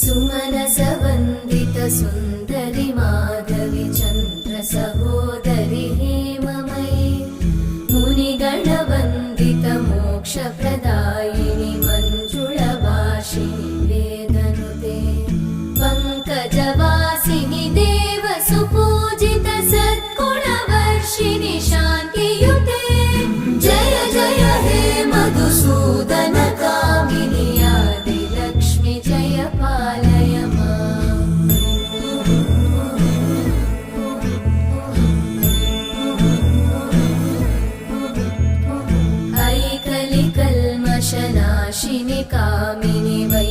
सुमनसवन्दित सुन्दरि माधवि चन्द्र सहोदरि हेममयि मुनिगणवन्दित मोक्षप्रदायिनि मञ्जुळभाषिणि वेदनुते पङ्कजवासिनि देवसुपूजित सद्गुणवर्षिणि शान्तियुते जय जय हे मधुसूदन कामिनि आदिलक्ष्मि जय पालय माम्। ऐकलिकल्मषनाशिनि कामिनि वै